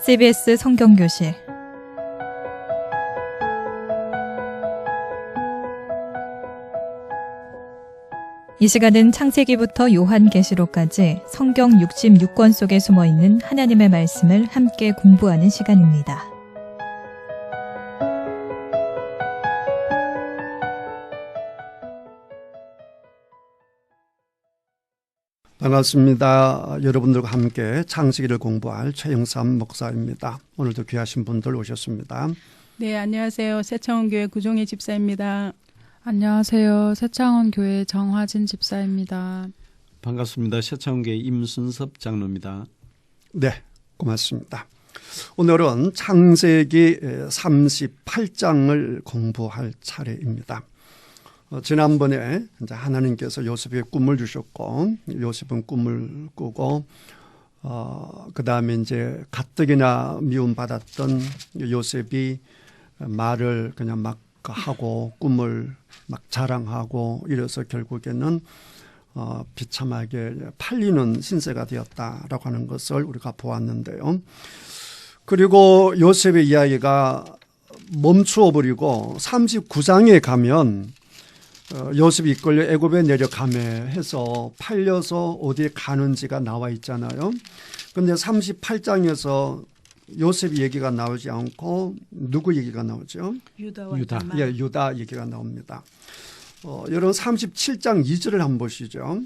CBS 성경교실 이 시간은 창세기부터 요한계시록까지 성경 66권 속에 숨어있는 하나님의 말씀을 함께 공부하는 시간입니다. 반갑습니다. 여러분들과 함께 창세기를 공부할 최영삼 목사입니다. 오늘도 귀하신 분들 오셨습니다. 네, 안녕하세요. 새창원교회 구종희 집사입니다. 안녕하세요. 새창원교회 정화진 집사입니다. 반갑습니다. 새창원교회 임순섭 장로입니다. 네, 고맙습니다. 오늘은 창세기 38장을 공부할 차례입니다. 지난번에 이제 하나님께서 요셉에게 꿈을 주셨고 요셉은 꿈을 꾸고 그 다음에 이제 가뜩이나 미움받았던 요셉이 말을 그냥 막 하고 꿈을 막 자랑하고 이래서 결국에는 비참하게 팔리는 신세가 되었다라고 하는 것을 우리가 보았는데요. 그리고 요셉의 이야기가 멈추어 버리고 39장에 가면 요셉이 이끌려 애굽에 내려가매 해서 팔려서 어디에 가는지가 나와 있잖아요. 그런데 38장에서 요셉 얘기가 나오지 않고 누구 얘기가 나오죠? 유다. 예, 유다 얘기가 나옵니다. 여러분 37장 2절을 한번 보시죠.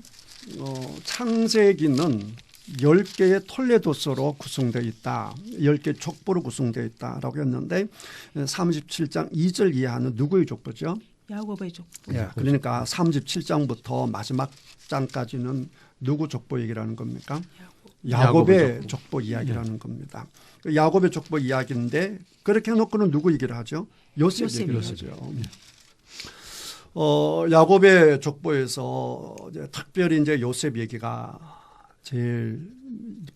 창세기는 10개의 톨레도서로 구성되어 있다. 10개 족보로 구성되어 있다라고 했는데 37장 2절 이하는 누구의 족보죠? 야곱의 족보. 예, 그러니까 37장부터 마지막 장까지는 누구 족보 얘기라는 겁니까? 야곱의 족보 이야기라는 겁니다. 야곱의 족보 이야기인데 그렇게 해놓고는 누구 얘기를 하죠? 요셉 얘기를 하죠. 야곱의 족보에서 이제 특별히 이제 요셉 얘기가 제일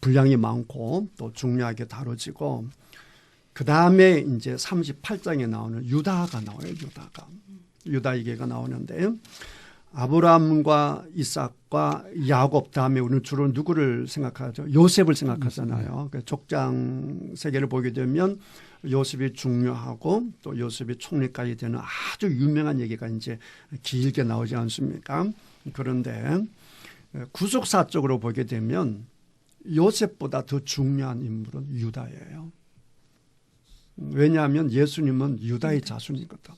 분량이 많고 또 중요하게 다뤄지고 그 다음에 이제 38장에 나오는 유다가 나와요. 유다 얘기가 나오는데 아브라함과 이삭과 야곱 다음에 우리는 주로 누구를 생각하죠? 요셉을 생각하잖아요. 족장 세계를 보게 되면 요셉이 중요하고 또 요셉이 총리까지 되는 아주 유명한 얘기가 이제 길게 나오지 않습니까? 그런데 구속사적으로 보게 되면 요셉보다 더 중요한 인물은 유다예요. 왜냐하면 예수님은 유다의 자손이거든.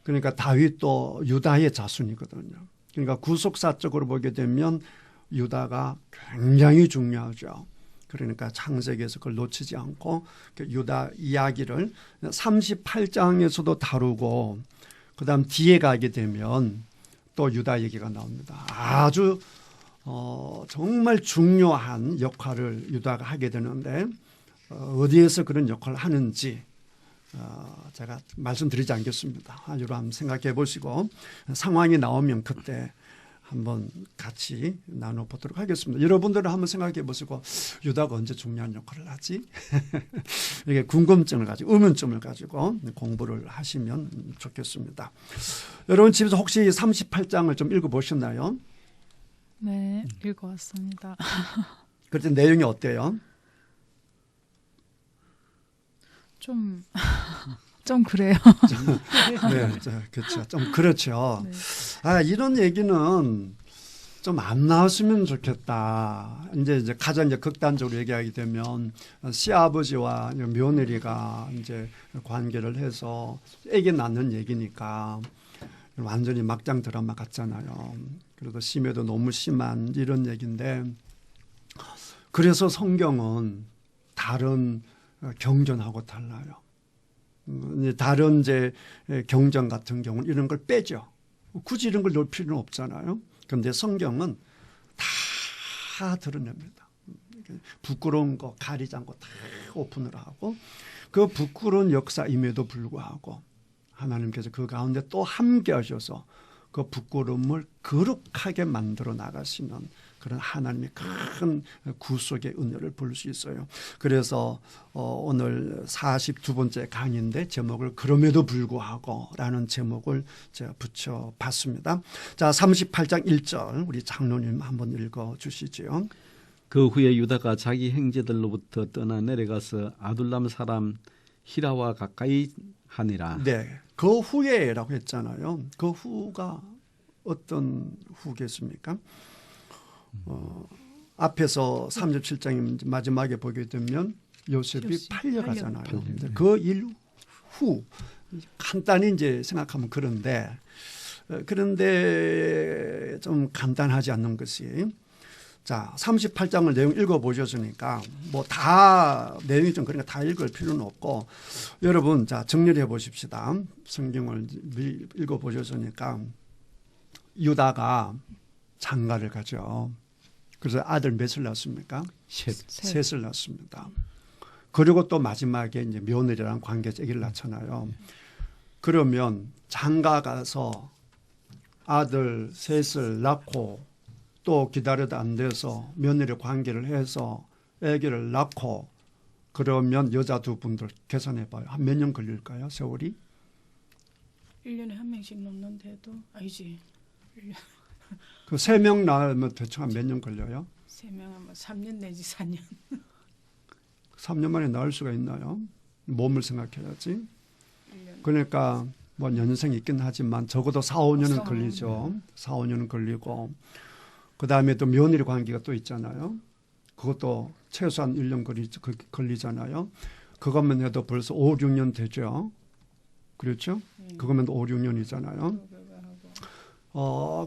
그러니까 다윗도 유다의 자손이거든요. 그러니까 구속사적으로 보게 되면 유다가 굉장히 중요하죠. 그러니까 창세기에서 그걸 놓치지 않고 유다 이야기를 38장에서도 다루고 그다음 뒤에 가게 되면 또 유다 얘기가 나옵니다. 아주 정말 중요한 역할을 유다가 하게 되는데 어디에서 그런 역할을 하는지 제가 말씀드리지 않겠습니다. 아주로 한번 생각해 보시고 상황이 나오면 그때 한번 같이 나눠보도록 하겠습니다. 여러분들은 한번 생각해 보시고 유다가 언제 중요한 역할을 하지? 이게 궁금증을 가지고 의문점을 가지고 공부를 하시면 좋겠습니다. 여러분 집에서 혹시 38장을 좀 읽어보셨나요? 네, 읽어왔습니다. 그때 내용이 어때요? 좀 그래요. 네, 그렇죠. 좀 그렇죠. 네. 이런 얘기는 좀 안 나왔으면 좋겠다. 이제 가장 이제 극단적으로 얘기하게 되면 시아버지와 며느리가 이제 관계를 해서 애기 낳는 얘기니까 완전히 막장 드라마 같잖아요. 그래도 심해도 너무 심한 이런 얘기인데 그래서 성경은 다른 경전하고 달라요. 다른 이제 경전 같은 경우는 이런 걸 빼죠. 굳이 이런 걸 넣을 필요는 없잖아요. 그런데 성경은 다 드러냅니다. 부끄러운 거 가리지 않고 다 오픈을 하고 그 부끄러운 역사임에도 불구하고 하나님께서 그 가운데 또 함께 하셔서 그 부끄러움을 거룩하게 만들어 나가시는 그런 하나님의 큰 구속의 은혜를 볼 수 있어요. 그래서 오늘 42번째 강의인데 제목을 그럼에도 불구하고 라는 제목을 제가 붙여봤습니다. 자, 38장 1절 우리 장로님 한번 읽어주시죠. 그 후에 유다가 자기 형제들로부터 떠나 내려가서 아둘람 사람 히라와 가까이 하니라. 네, 그 후에라고 했잖아요. 그 후가 어떤 후겠습니까? 앞에서 37장 마지막에 보게 되면 요셉이 팔려가잖아요. 그 일 후 간단히 이제 생각하면 그런데 좀 간단하지 않는 것이 자 38장을 내용 읽어보셨으니까 뭐 다 내용이 좀 그러니까 다 읽을 필요는 없고 여러분 자 정리를 해보십시다. 성경을 읽어보셨으니까 유다가 장가를 가죠. 그래서 아들 몇을 낳습니까? 셋을 낳습니다. 그리고 또 마지막에 이제 며느리랑 관계에서 아기를 낳잖아요. 그러면 장가 가서 아들 셋을 낳고 또 기다려도 안 돼서 며느리 관계를 해서 아기를 낳고 그러면 여자 두 분들 계산해 봐요. 한 몇 년 걸릴까요? 세월이? 1년에 한 명씩 넘는데도 아니지. 그 3명 낳으면 대충 한 몇 년 걸려요? 3명 하면 3년 내지 4년. 3년 만에 낳을 수가 있나요? 몸을 생각해야지. 1년. 그러니까 뭐 연생이 있긴 하지만 적어도 4, 5년은 걸리죠. 4, 5년은 걸리고 그다음에 또 며느리 관계가 또 있잖아요. 그것도 최소한 1년 걸리잖아요. 그것만 해도 벌써 5, 6년 되죠. 그렇죠? 그거면 5, 6년이잖아요.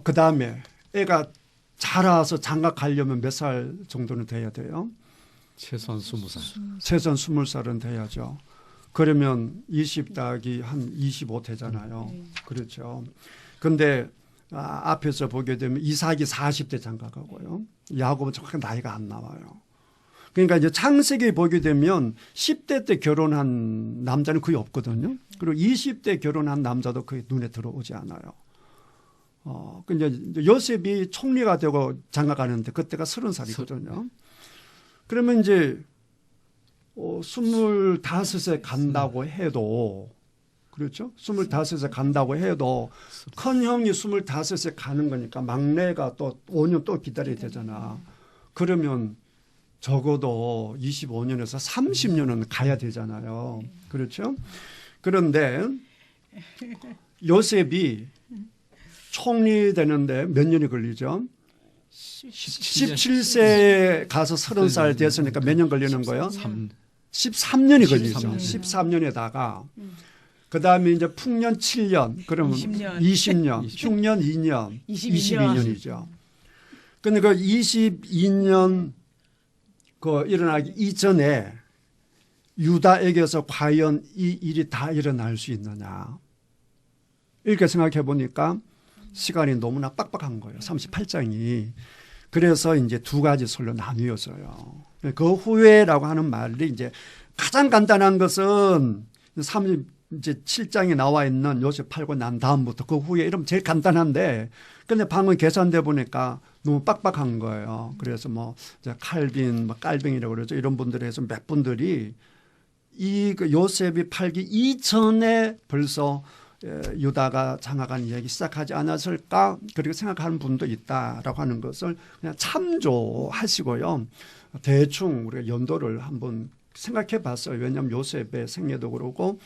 그다음에 애가 자라서 장가 가려면 몇 살 정도는 돼야 돼요? 최소한 20살. 최소한 20살은 돼야죠. 그러면 20 더하기 한 25 되잖아요. 그렇죠. 근데 앞에서 보게 되면 이삭이 40대 장가 가고요. 야곱은 정확히 나이가 안 나와요. 그러니까 이제 창세기 보게 되면 10대 때 결혼한 남자는 거의 없거든요. 그리고 20대 결혼한 남자도 거의 눈에 들어오지 않아요. 근데 요셉이 총리가 되고 장가 가는데 그때가 30살이거든요. 그러면 이제 25세 간다고 해도 그렇죠? 25세 간다고 해도 큰 형이 25세 가는 거니까 막내가 또 5년 또 기다려야 되잖아. 그러면 적어도 25년에서 30년은 가야 되잖아요. 그렇죠? 그런데 요셉이 총리 되는데 몇 년이 걸리죠? 17세 가서 30살 됐으니까 몇 년 걸리는 거예요? 13년이 걸리죠. 13년에다가 그다음에 이제 풍년 7년 그러면 20년, 흉년 2년, 22년이죠. 근데 그 22년 그 일어나기 이전에 유다에게서 과연 이 일이 다 일어날 수 있느냐. 이렇게 생각해 보니까 시간이 너무나 빡빡한 거예요. 38장이. 그래서 이제 두 가지 설로 나뉘어져요. 그 후에라고 하는 말이 이제 가장 간단한 것은 37장에 나와 있는 요셉 팔고 난 다음부터 그 후에 이러면 제일 간단한데 근데 방금 계산돼 보니까 너무 빡빡한 거예요. 그래서 뭐 칼빈, 뭐 깔뱅이라고 그러죠. 이런 분들에 해서 몇 분들이 이 요셉이 팔기 이전에 벌써 유다가 장가간 이야기 시작하지 않았을까 그렇게 생각하는 분도 있다라고 하는 것을 그냥 참조하시고요. 대충 우리가 연도를 한번 생각해 봤어요. 왜냐하면 요셉의 생애도 그렇고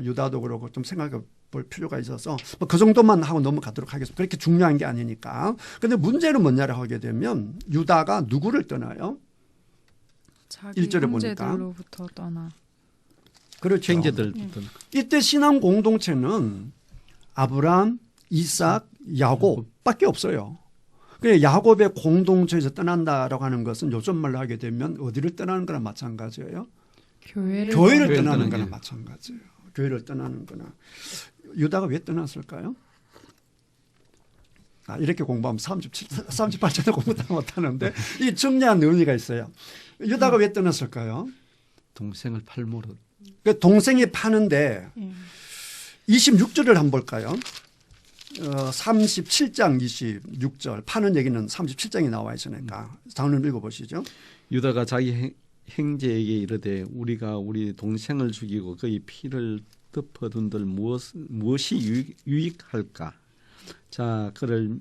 유다도 그렇고 좀 생각해 볼 필요가 있어서 뭐 그 정도만 하고 넘어가도록 하겠습니다. 그렇게 중요한 게 아니니까. 그런데 문제는 뭐냐를 하게 되면 유다가 누구를 떠나요? 자기 1절에 보니까. 형제들로부터 떠나. 그렇죠. 형제들부터. 이때 신앙 공동체는 아브라함, 이삭, 야곱밖에 없어요. 그래 야곱의 공동체에서 떠난다라고 하는 것은 요즘 말로 하게 되면 어디를 떠나는 거나 마찬가지예요. 교회를 떠나는 거나 마찬가지예요. 교회를 떠나는 거나. 유다가 왜 떠났을까요? 이렇게 공부하면 38절에 공부 다 못하는데 이 중요한 의미가 있어요. 유다가 왜 떠났을까요? 동생을 팔모로. 그 동생이 파는데 26절을 한번 볼까요? 37장 26절 파는 얘기는 37장에 나와 있으니까 장로님 읽어보시죠. 유다가 자기 형제에게 이르되 우리가 우리 동생을 죽이고 그의 피를 덮어둔들 무엇이 유익할까? 자 그를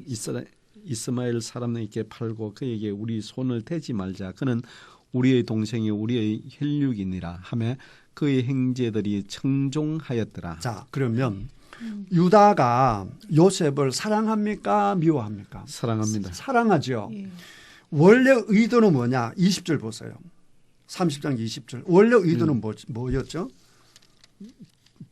이스마엘 사람에게 팔고 그에게 우리 손을 대지 말자. 그는 우리의 동생이 우리의 혈육이니라 하며 그의 형제들이 청종하였더라. 자, 그러면 유다가 요셉을 사랑합니까? 미워합니까? 사랑합니다. 사랑하죠. 예. 원래 의도는 뭐냐? 20절 보세요. 30장 20절. 원래 의도는 뭐였죠?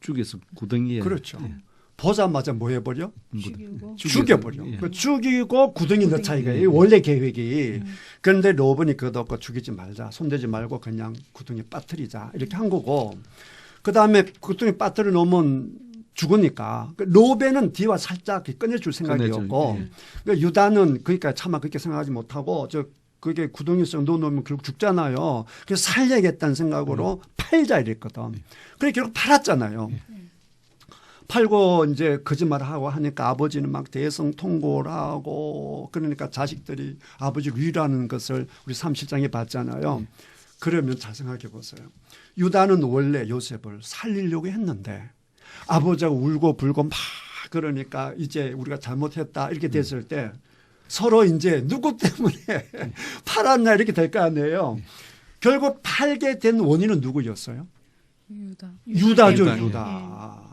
죽여서 구덩이에 그렇죠. 예. 보자마자 뭐 해버려? 죽이고 죽여버려. 예. 그 죽이고 구덩이 넣자 이거예요. 원래 계획이. 그런데 로번이 그거 없고 죽이지 말자. 손대지 말고 그냥 구덩이 빠뜨리자. 이렇게 한 거고. 그다음에 구덩이 빠뜨려 놓으면 죽으니까. 로벤은 뒤와 살짝 꺼내줄 생각이었고 예. 그러니까 유다는 그러니까 차마 그렇게 생각하지 못하고 그게 구덩이 속 넣어놓으면 결국 죽잖아요. 그래서 살려야겠다는 생각으로 팔자 이랬거든. 그래 결국 팔았잖아요. 팔고 이제 거짓말하고 하니까 아버지는 막 대성통곡을 하고 그러니까 자식들이 아버지를 위로하는 것을 우리 37장에 봤잖아요. 그러면 잘 생각해 보세요. 유다는 원래 요셉을 살리려고 했는데 아버지가 울고 불고 막 그러니까 이제 우리가 잘못했다 이렇게 됐을 때 서로 이제 누구 때문에 팔았나 이렇게 될 거 아니에요. 결국 팔게 된 원인은 누구였어요? 유다. 유다죠, 유다. 유다.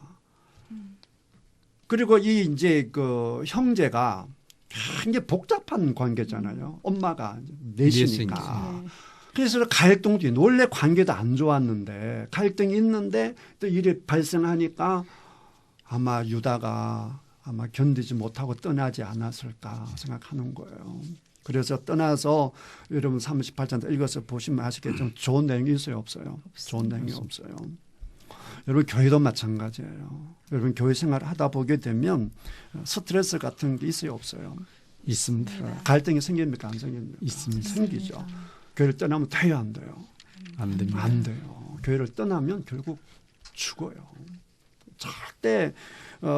그리고 이 이제 그 형제가 굉장히 복잡한 관계잖아요. 엄마가 넷이니까. 네. 그래서 갈등도 있는 원래 관계도 안 좋았는데 갈등이 있는데 또 일이 발생하니까 아마 유다가 아마 견디지 못하고 떠나지 않았을까 생각하는 거예요. 그래서 떠나서 여러분 38장 읽어서 보시면 아시겠지만 좋은 내용이 있어요, 없어요? 좋은 내용이 없어요. 여러분 교회도 마찬가지예요. 여러분 교회 생활을 하다 보게 되면 스트레스 같은 게 있어요, 없어요? 있습니다. 갈등이 생깁니까, 안 생깁니까? 있습니다. 생기죠. 교회를 떠나면 돼요, 안 돼요? 안 됩니다. 안 돼요. 교회를 떠나면 결국 죽어요. 절대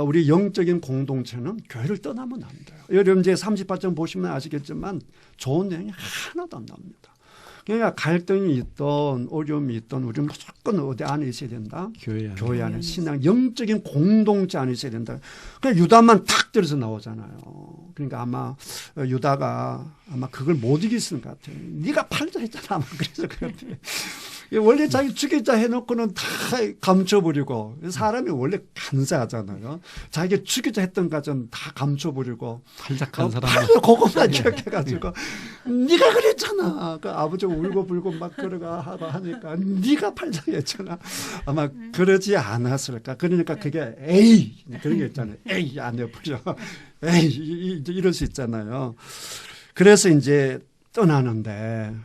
우리 영적인 공동체는 교회를 떠나면 안 돼요. 여러분 이제 38장 보시면 아시겠지만 좋은 내용이 하나도 안 나옵니다. 그러니까 갈등이 있던 어려움이 있던 우리는 무조건 어디 안에 있어야 된다? 교회 안에 신앙 영적인 공동체 안에 있어야 된다. 그냥 유다만 탁 들어서 나오잖아요. 그러니까 아마 유다가 아마 그걸 못 이겼을 것 같아요. 네가 팔자 했잖아. 아마 그래서 그 같아요. 원래 자기 죽이자 해놓고는 다 감춰버리고 사람이 원래 간사하잖아요. 자기가 죽이자 했던 것은 다 감춰버리고 활작한 사람. 팔로 그것만 기억해가지고 네가 그랬잖아. 그 아버지가 울고 불고 막 그러가 하고 하니까 네가 팔자 했잖아. 아마 그러지 않았을까. 그러니까 그게 에이 그런 게 있잖아요. 에이 안 해버려. 에이 이럴 수 있잖아요. 그래서 이제 떠나는데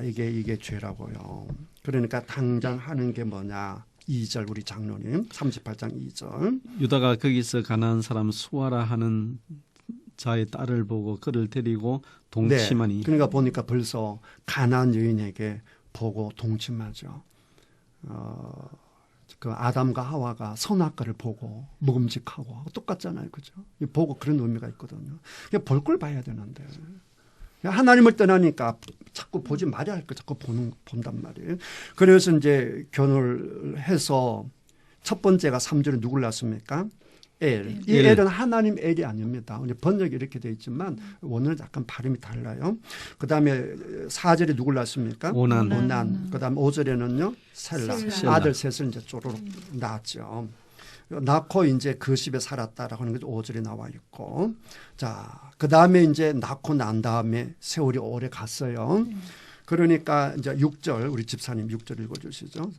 이게 죄라고요. 그러니까 당장 하는 게 뭐냐. 2절 우리 장로님 38장 2절. 유다가 거기서 가나안 사람 수아라 하는 자의 딸을 보고 그를 데리고 동침하니. 네, 그러니까 보니까 벌써 가나안 여인에게 보고 동침하죠. 그 아담과 하와가 선악과를 보고 먹음직하고 똑같잖아요. 그죠? 보고 그런 의미가 있거든요. 볼 걸 봐야 되는데. 하나님을 떠나니까 자꾸 보지 말아야 할 거 자꾸 본단 말이에요. 그래서 이제 결혼을 해서 첫 번째가 3절에 누굴 낳습니까? 엘. 이 엘은 하나님 엘이 아닙니다. 번역이 이렇게 되어 있지만 원어는 약간 발음이 달라요. 그다음에 4절에 누굴 낳습니까? 오난. 그다음에 5절에는요. 셀라. 아들 셋을 이제 쪼르륵 낳았죠. 낳고 이제 그 집에 살았다라고 하는 게 5절에 나와 있고. 자, 그 다음에 이제 낳고 난 다음에 세월이 오래 갔어요. 그러니까 이제 6절, 우리 집사님 6절 읽어주시죠.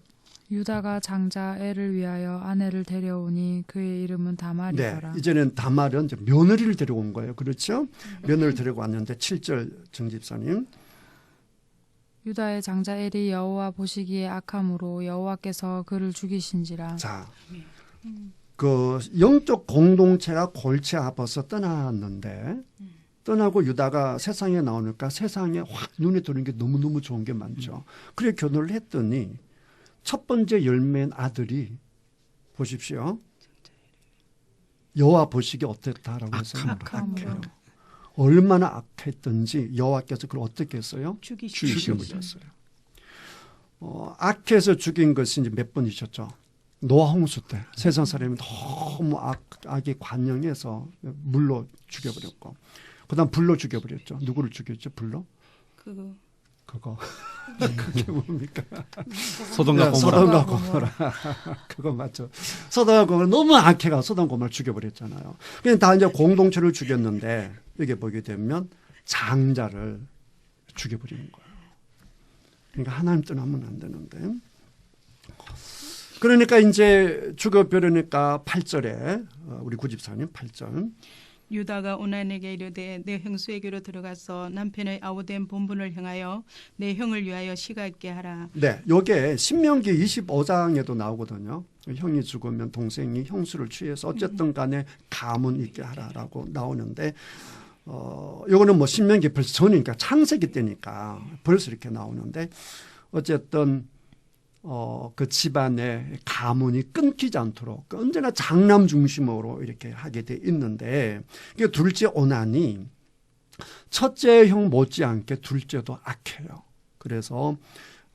유다가 장자 엘을 위하여 아내를 데려오니 그의 이름은 다말이더라. 네, 이제는 다말은 이제 며느리를 데려온 거예요. 그렇죠? 며느리를 데리고 왔는데 7절 정집사님. 유다의 장자 엘이 여호와 보시기에 악함으로 여호와께서 그를 죽이신지라. 자, 그 영적 공동체가 골치 아파서 떠났는데 떠나고 유다가 세상에 나오니까 세상에 확 눈에 들어오는 게 너무너무 좋은 게 많죠. 그래 결혼을 했더니 첫 번째 열매인 아들이 보십시오. 여호와 보시기에 어땠다라고 해서 악해요. 얼마나 악했던지 여호와께서 그걸 어떻게 했어요? 죽이셨어요. 악해서 죽인 것이 이제 몇 번이셨죠? 노아 홍수 때 세상 사람이 너무 악이 관영해서 물로 죽여버렸고 그다음 불로 죽여버렸죠. 누구를 죽였죠? 불로? 그거 그거 그게 뭡니까? 소돔과 고모라. 소돔과 고모라. 그거 맞죠. 소돔과 고모라 너무 악해가 소돔과 고모라 죽여버렸잖아요. 그냥 다 이제 공동체를 죽였는데 여기 보게 되면 장자를 죽여버리는 거예요. 그러니까 하나님 떠나면 안 되는데. 그러니까 이제 죽여버리니까 8절에 우리 구집사님 8절. 유다가 오난에게 이르되 내 형수에게로 들어가서 남편의 아우된 본분을 향하여 내 형을 위하여 시가 있게 하라. 네, 요게 신명기 25장에도 나오거든요. 형이 죽으면 동생이 형수를 취해서 어쨌든 간에 가문 있게 하라라고 나오는데 요거는 뭐 신명기 벌써 전이니까 창세기 때니까 벌써 이렇게 나오는데 어쨌든 그 집안의 가문이 끊기지 않도록 언제나 장남 중심으로 이렇게 하게 돼 있는데 이게 둘째 오난이 첫째 형 못지않게 둘째도 악해요. 그래서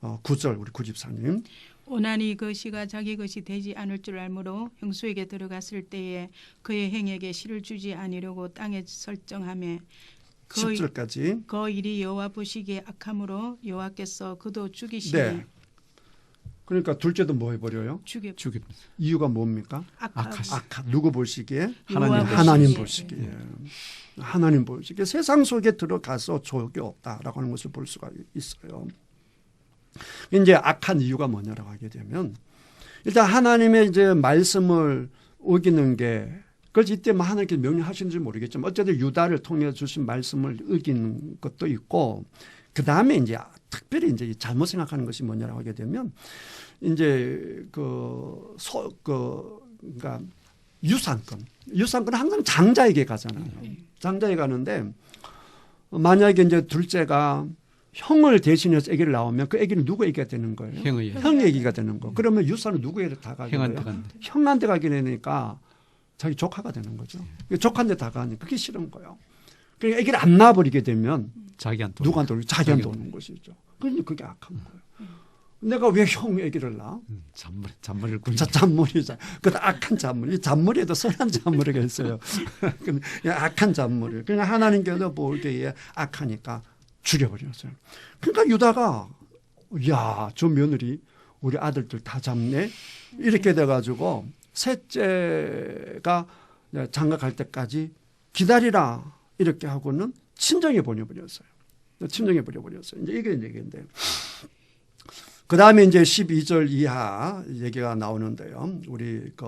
9절 우리 구집사님 오난이 그 시가 자기 것이 되지 않을 줄 알므로 형수에게 들어갔을 때에 그의 행에게 시를 주지 아니려고 땅에 설정하며 10절까지 그 일이 여호와 보시기에 악함으로 여호와께서 그도 죽이시니 네. 그러니까 둘째도 뭐 해버려요? 죽여 이유가 뭡니까? 악하시. 누구 보시기에? 하나님 하나님 보시기에. 보시기에. 하나님 보시기에 세상 속에 들어가서 족이 없다라고 하는 것을 볼 수가 있어요. 이제 악한 이유가 뭐냐라고 하게 되면 일단 하나님의 이제 말씀을 어기는 게 그걸 이때 뭐 하나님께 명령하시는지 모르겠지만 어쨌든 유다를 통해 주신 말씀을 어기는 것도 있고 그 다음에 이제 특별히 이제 잘못 생각하는 것이 뭐냐라고 하게 되면 이제 그러니까 유산권 항상 장자에게 가잖아요. 장자에게 가는데 만약에 이제 둘째가 형을 대신해서 아기를 낳으면 그 아기는 누구 아기가 되는 거예요? 형 아기가 되는 거. 그러면 유산은 누구에게 다 가게 형한테 돼요? 간다. 형한테 가게 되니까 자기 조카가 되는 거죠. 조카한테 다 가니까 그게 싫은 거예요. 그러니까 아기를 안 낳아버리게 되면 자기한테 누구한테 오는 자기한테 오는 것이죠. 그러니까 그게 악한 거예요. 내가 왜 형 아기를 낳아? 잔머리를 굴. 잔머리자. 그 악한 잔머리. 이 잔머리에도 선한 잔머리가 있어요. 악한 잔머리. 그러니까 하나님께서 보기에 악하니까 죽여버렸어요. 그러니까 유다가 야, 저 며느리 우리 아들들 다 잡네. 이렇게 돼가지고 셋째가 장가갈 때까지 기다리라 이렇게 하고는 친정에 보내버렸어요. 친정에 보내버렸어요. 이제 이게 얘기인데. 그 다음에 이제 12절 이하 얘기가 나오는데요. 우리 그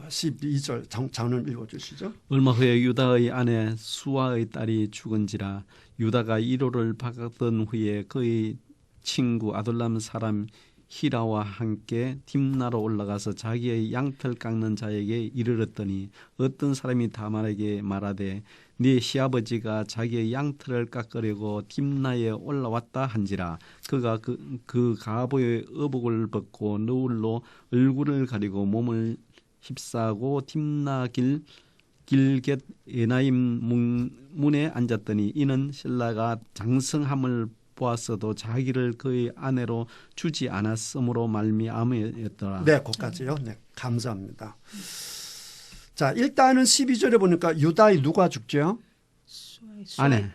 12절 장론 읽어주시죠. 얼마 후에 유다의 아내 수아의 딸이 죽은지라 유다가 위로를 받던 후에 그의 친구 아둘람 사람 히라와 함께 딥나로 올라가서 자기의 양털 깎는 자에게 이르렀더니 어떤 사람이 다말에게 말하되 네 시아버지가 자기의 양털을 깎으려고 딥나에 올라왔다 한지라 그가 그 가보의 의복을 벗고 너울로 얼굴을 가리고 몸을 휩싸고 딥나 길겟 에나임 문에 앉았더니 이는 신라가 장성함을 보았어도 자기를 그의 아내로 주지 않았으므로 말미암았더라. 네, 거기까지요. 네, 감사합니다. 자, 일단은 12절에 보니까 유다의 누가 죽죠? 아내.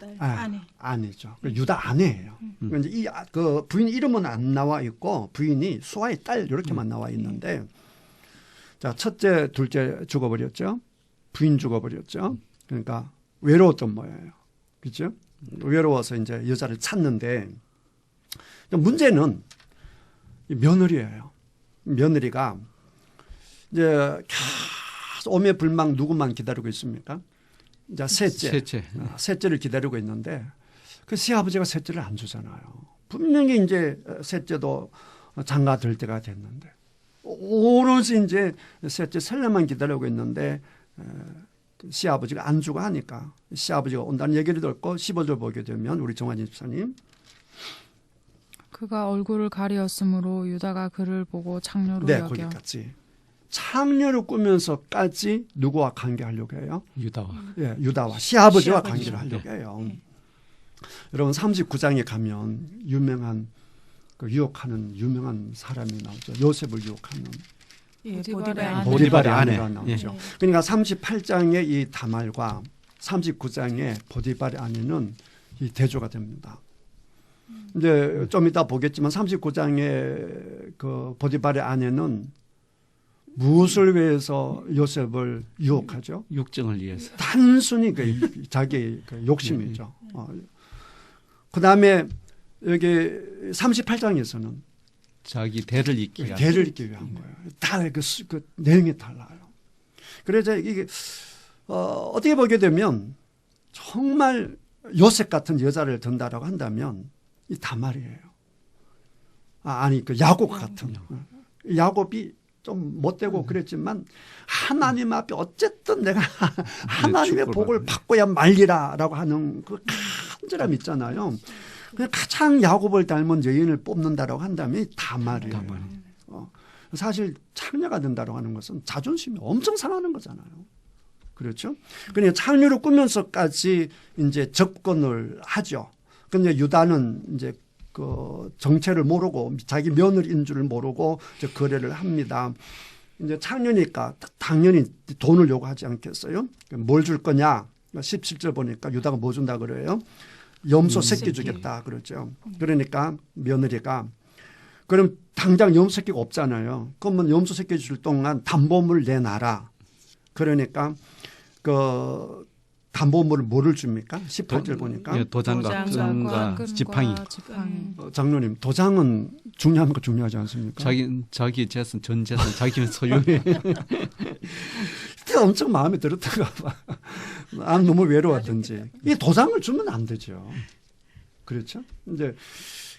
아내죠. 유다 아내예요. 이제 그 부인 이름은 안 나와 있고 부인이 수아의 딸 이렇게만 나와 있는데 자, 첫째, 둘째 죽어버렸죠. 부인 죽어버렸죠. 그러니까 외로웠던 모양이에요. 그렇죠? 외로워서 이제 여자를 찾는데 문제는 며느리예요. 며느리가 이제 계속 오매불망 누구만 기다리고 있습니까? 이제 셋째를 기다리고 있는데 그 시아버지가 셋째를 안 주잖아요. 분명히 이제 셋째도 장가들 때가 됐는데 오로지 이제 셋째 셀레만 기다리고 있는데 시아버지가 안 주고 하니까 시아버지가 온다는 얘기를 듣고 15절 보게 되면 우리 정환진 집사님 그가 얼굴을 가리었으므로 유다가 그를 보고 창녀로 네, 여겨 거기까지 창녀를 꾸면서까지 누구와 관계하려고 해요? 유다와. 예, 유다와 시아버지와 관계를 하려고 해요. 여러분 39장에 가면 유명한 그 유혹하는 유명한 사람이 나오죠. 요셉을 유혹하는 예, 보디발의 보디발의 아내. 아내가 나오죠. 그러니까 38장의 이 다말과 39장의 보디발의 아내는 이 대조가 됩니다. 이제 좀 이따 보겠지만 39장의 그 보디발의 아내는 무엇을 위해서 요셉을 유혹하죠? 육정을 위해서. 단순히 자기 욕심이죠. 그다음에 여기 38장에서는 자기 대를 잇기 위한. 대를 잇기 위한 거예요. 다 그 내용이 달라요. 그래서 이게 어떻게 보게 되면 정말 요셉 같은 여자를 든다라고 한다면 이 다말이에요. 아니 그 야곱 같은. 야곱이 좀 못되고 그랬지만 하나님 앞에 어쨌든 내가 하나님의 복을 받고야 말리라라고 하는 그 간절함 있잖아요. 그냥 가장 야곱을 닮은 여인을 뽑는다라고 한다면 다말이에요. 사실 창녀가 된다라고 하는 것은 자존심이 엄청 상하는 거잖아요. 그렇죠? 그러니까 창녀를 꾸면서까지 이제 접근을 하죠. 근데 유다는 이제 그 정체를 모르고 자기 며느리인 줄을 모르고 이제 거래를 합니다. 이제 창녀니까 당연히 돈을 요구하지 않겠어요? 뭘 줄 거냐? 17절 보니까 유다가 뭐 준다 그래요? 염소 새끼 주겠다 그러죠. 그러니까 며느리가 그럼 당장 염소 새끼가 없잖아요. 그러면 염소 새끼 줄 동안 담보물을 내놔라. 그러니까 그 담보물을 뭐를 줍니까? 18절 보니까. 예, 도장과 끈과 지팡이. 장로님 도장은 중요한 거 중요하지 않습니까? 자기 재산 전 재산 자기 소유해. 그때 엄청 마음에 들었던가 봐. 아, 너무 외로웠던지. 이 도장을 주면 안 되죠. 그렇죠? 이제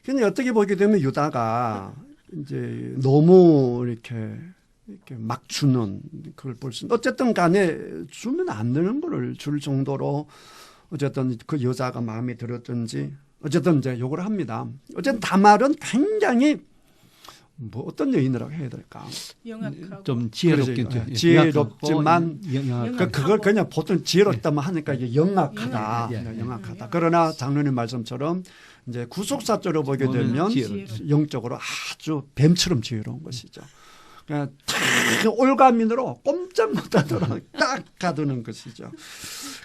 근데 어떻게 보게 되면 유다가 이제 너무 이렇게 막 주는 그걸 볼 수 있는. 어쨌든 간에 주면 안 되는 거를 줄 정도로 어쨌든 그 여자가 마음에 들었든지 어쨌든 이제 요구를 합니다. 어쨌든 다말은 굉장히 뭐 어떤 여인이라고 해야 될까? 영악하고 좀 지혜롭겠죠. 지혜롭지만 영악. 그걸 그냥 보통 지혜롭다만 하니까 이게 영악하다. 예. 영악하다. 그러나 장로님 말씀처럼 이제 구속사적으로 보게 되면 영적으로 아주 뱀처럼 지혜로운 것이죠. 그냥 올가민으로 꼼짝 못하도록 딱 가두는 것이죠.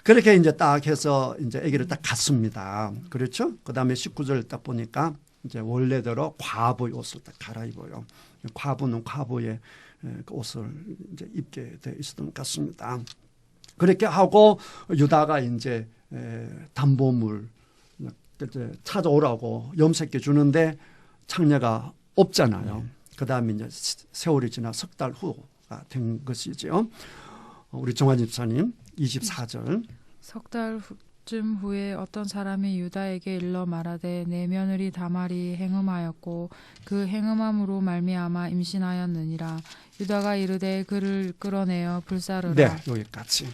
그렇게 이제 딱 해서 이제 아기를 딱 갖습니다. 그렇죠? 그 다음에 19절 딱 보니까 이제 원래대로 과부의 옷을 딱 갈아입어요. 과부는 과부의 그 옷을 이제 입게 돼 있었던 것 같습니다. 그렇게 하고 유다가 이제 담보물 이제 찾아오라고 염색해 주는데 창녀가 없잖아요. 그 다음에 이제 세월이 지나 석 달 후가 된 것이죠. 우리 정환 집사님 24절. 석 달쯤 후에 어떤 사람이 유다에게 일러 말하되 내 며느리 다말이 행음하였고 그 행음함으로 말미암아 임신하였느니라. 유다가 이르되 그를 끌어내어 불사르라. 네, 여기까지.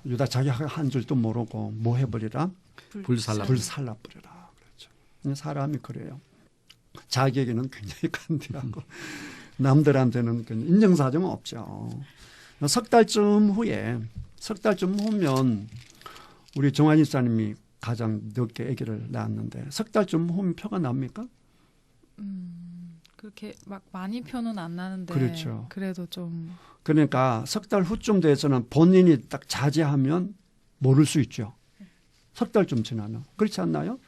유다 자기가 한 줄도 모르고 뭐 해버리라? 불살라 버리라. 그렇죠. 사람이 그래요. 자기에게는 굉장히 간디하고 남들한테는 인정사정은 없죠. 석 달쯤 후면 우리 정환 집사님이 가장 늦게 아기를 낳았는데 석 달쯤 후면 표가 납니까? 그렇게 막 많이 표는 안 나는데 그렇죠. 그래도 좀 그러니까 석 달 후쯤 돼서는 본인이 딱 자제하면 모를 수 있죠. 석 달쯤 지나면 그렇지 않나요?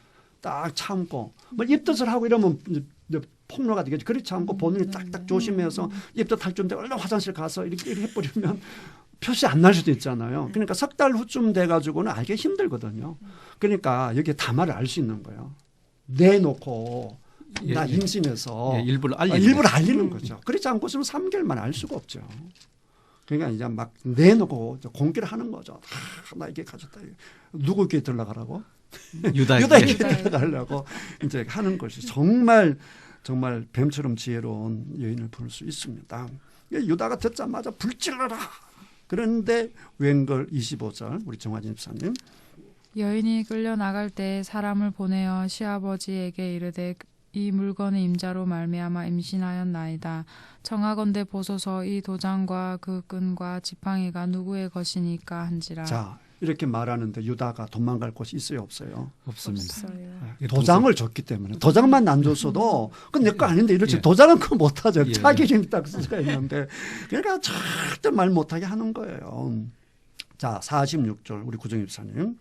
딱 참고 뭐 입덧을 하고 이러면 이제 폭로가 되겠죠. 그렇지 않고 본인이 딱딱 조심해서 입덧 할 쯤 되고 얼른 화장실 가서 이렇게 해버리면 표시 안 날 수도 있잖아요. 그러니까 석 달 후쯤 돼가지고는 알기 힘들거든요. 그러니까 여기에 다말을 알 수 있는 거예요. 내놓고 나 임신해서 일부러 알리는 거죠. 그렇지 않고서는 3개월만 알 수가 없죠. 그러니까 이제 막 내놓고 공개를 하는 거죠. 나 이게 가졌다. 누구에게 들어가라고? 유다에게 들어가려고 이제 하는 것이 정말 뱀처럼 지혜로운 여인을 부를 수 있습니다. 유다가 듣자마자 불질러라. 그런데 웬걸 25절 우리 정화진 집사님. 여인이 끌려 나갈 때 사람을 보내어 시아버지에게 이르되 이 물건의 임자로 말미암아 임신하였나이다. 청하건대 보소서 이 도장과 그 끈과 지팡이가 누구의 것이니까 한지라. 자 이렇게 말하는데 유다가 도망갈 곳이 있어요 없어요? 없습니다. 도장을 줬기 때문에 도장만 안 줬어도 그건 내 거 아닌데 이렇지 도장은 그거 못하죠. 자기 이름이 딱 쓰가 있는데 그러니까 절대 말 못하게 하는 거예요. 자, 46절 우리 구정 집사님.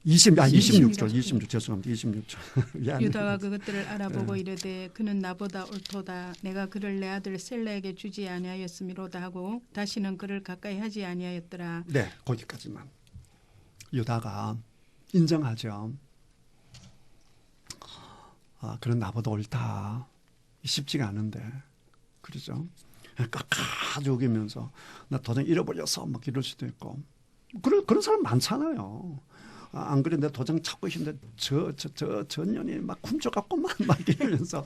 26절 죄송합니다. 26절. 유다가 그것들을 알아보고 이르되 그는 나보다 옳도다. 내가 그를 내 아들 셀라에게 주지 아니하였음이로다 하고 다시는 그를 가까이 하지 아니하였더라. 네, 거기까지만. 유다가 인정하죠. 그런 나보다 옳다. 쉽지가 않은데. 그러죠. 끝까지 우기면서 나 도장 잃어버려서 막 이럴 수도 있고. 그런 사람 많잖아요. 안 그래 내 도장 찾고 있는데 저 년이 막 훔쳐갖고만 막 이러면서